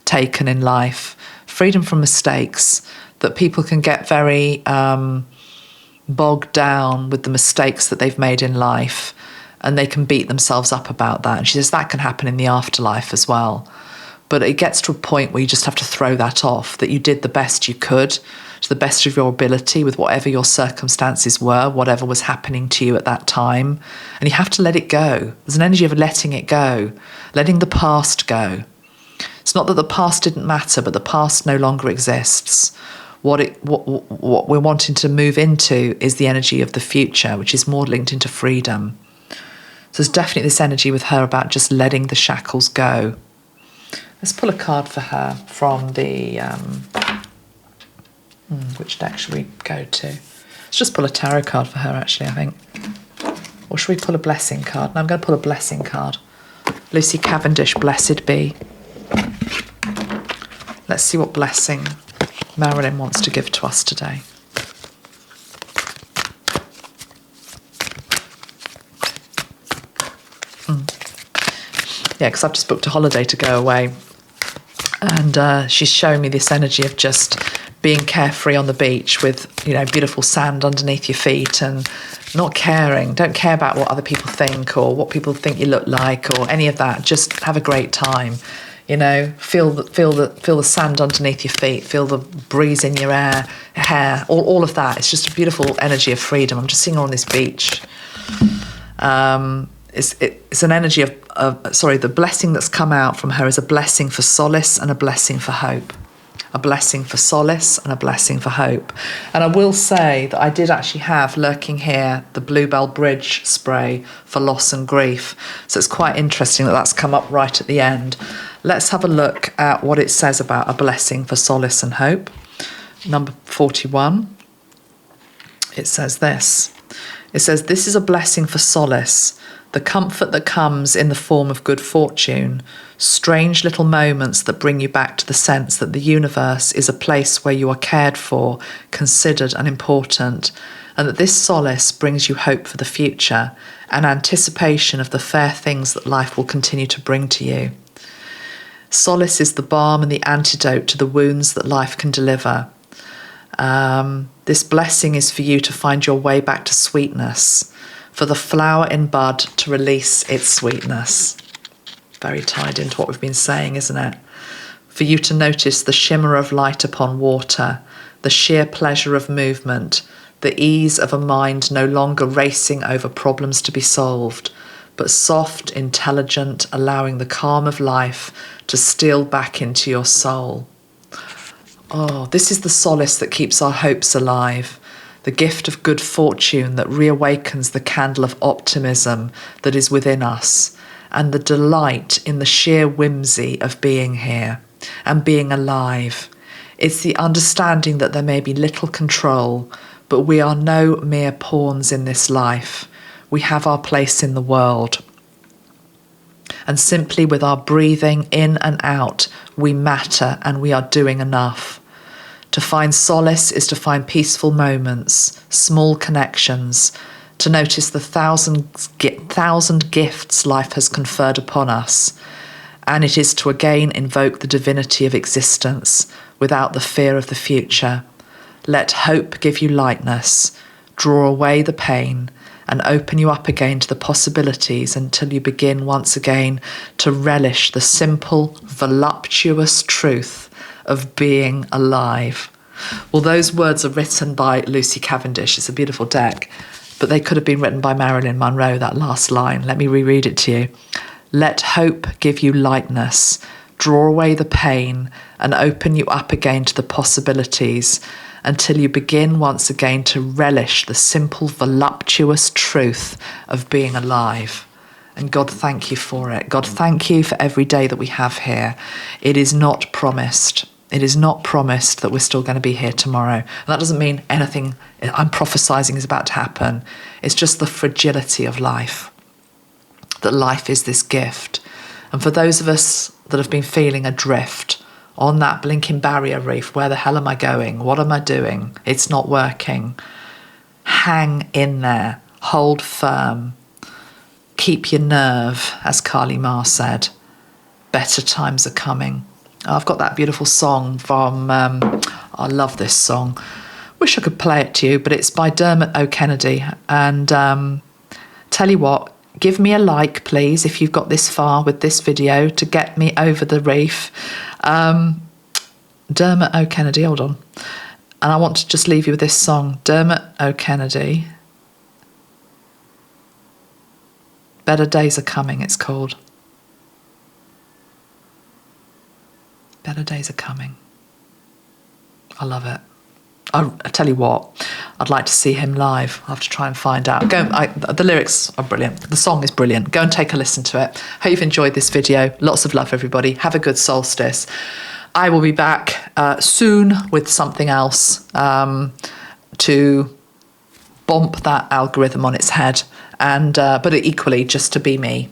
taken in life, freedom from mistakes, that people can get very bogged down with the mistakes that they've made in life, and they can beat themselves up about that. And she says that can happen in the afterlife as well. But it gets to a point where you just have to throw that off, that you did the best you could, to the best of your ability with whatever your circumstances were, whatever was happening to you at that time. And you have to let it go. There's an energy of letting it go, letting the past go. It's not that the past didn't matter, but the past no longer exists. What we're wanting to move into is the energy of the future, which is more linked into freedom. So there's definitely this energy with her about just letting the shackles go. Let's pull a card for her from the... which deck should we go to? Let's just pull a tarot card for her, actually, I think. Or should we pull a blessing card? No, I'm going to pull a blessing card. Lucy Cavendish, blessed be. Let's see what blessing Marilyn wants to give to us today. Yeah, because I've just booked a holiday to go away. And she's showing me this energy of just being carefree on the beach with, beautiful sand underneath your feet and not caring. Don't care about what other people think or what people think you look like or any of that. Just have a great time. Feel the sand underneath your feet, feel the breeze in your hair, all of that. It's just a beautiful energy of freedom. I'm just seeing her on this beach. It's an energy of the blessing that's come out from her is a blessing for solace and a blessing for hope. a blessing for solace and a blessing for hope. And I will say that I did actually have lurking here the Bluebell Bridge spray for loss and grief. So it's quite interesting that that's come up right at the end. Let's have a look at what it says about a blessing for solace and hope. Number 41. It says this. It says, this is a blessing for solace, the comfort that comes in the form of good fortune, strange little moments that bring you back to the sense that the universe is a place where you are cared for, considered and important, and that this solace brings you hope for the future and anticipation of the fair things that life will continue to bring to you. Solace is the balm and the antidote to the wounds that life can deliver. This blessing is for you to find your way back to sweetness, for the flower in bud to release its sweetness. Very tied into what we've been saying, isn't it? For you to notice the shimmer of light upon water, the sheer pleasure of movement, the ease of a mind no longer racing over problems to be solved, but soft, intelligent, allowing the calm of life to steal back into your soul. Oh, this is the solace that keeps our hopes alive, the gift of good fortune that reawakens the candle of optimism that is within us, and the delight in the sheer whimsy of being here and being alive. It's the understanding that there may be little control, but we are no mere pawns in this life. We have our place in the world. And simply with our breathing in and out, we matter and we are doing enough. To find solace is to find peaceful moments, small connections, to notice the thousand gifts life has conferred upon us. And it is to again invoke the divinity of existence without the fear of the future. Let hope give you lightness, draw away the pain, and open you up again to the possibilities until you begin once again to relish the simple, voluptuous truth of being alive. Well, those words are written by Lucy Cavendish. It's a beautiful deck, but they could have been written by Marilyn Monroe, that last line. Let me reread it to you. Let hope give you lightness, draw away the pain, and open you up again to the possibilities until you begin once again to relish the simple, voluptuous truth of being alive. And God, thank you for it. God, thank you for every day that we have here. It is not promised. It is not promised that we're still going to be here tomorrow. And that doesn't mean anything I'm prophesying is about to happen. It's just the fragility of life, that life is this gift. And for those of us that have been feeling adrift on that blinking barrier reef, where the hell am I going? What am I doing? It's not working. Hang in there. Hold firm. Keep your nerve, as Carly Marr said. Better times are coming. I've got that beautiful song from, I love this song. Wish I could play it to you, but it's by Dermot O'Kennedy. And tell you what, give me a like, please, if you've got this far with this video to get me over the reef. Dermot O'Kennedy, hold on. And I want to just leave you with this song. Dermot O'Kennedy. Better Days Are Coming, it's called. Better days are coming. I love it. I tell you what, I'd like to see him live. I'll have to try and find out. The lyrics are brilliant. The song is brilliant. Go and take a listen to it. Hope you've enjoyed this video. Lots of love, everybody. Have a good solstice. I will be back soon with something else to bump that algorithm on its head, and but equally just to be me.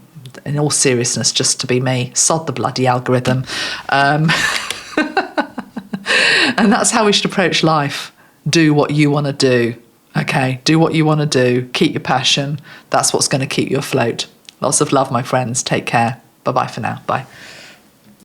In all seriousness, just to be me. Sod the bloody algorithm. And that's how we should approach life. Do what you want to do. Okay, do what you want to do. Keep your passion. That's what's going to keep you afloat. Lots of love, my friends. Take care. Bye-bye for now. Bye.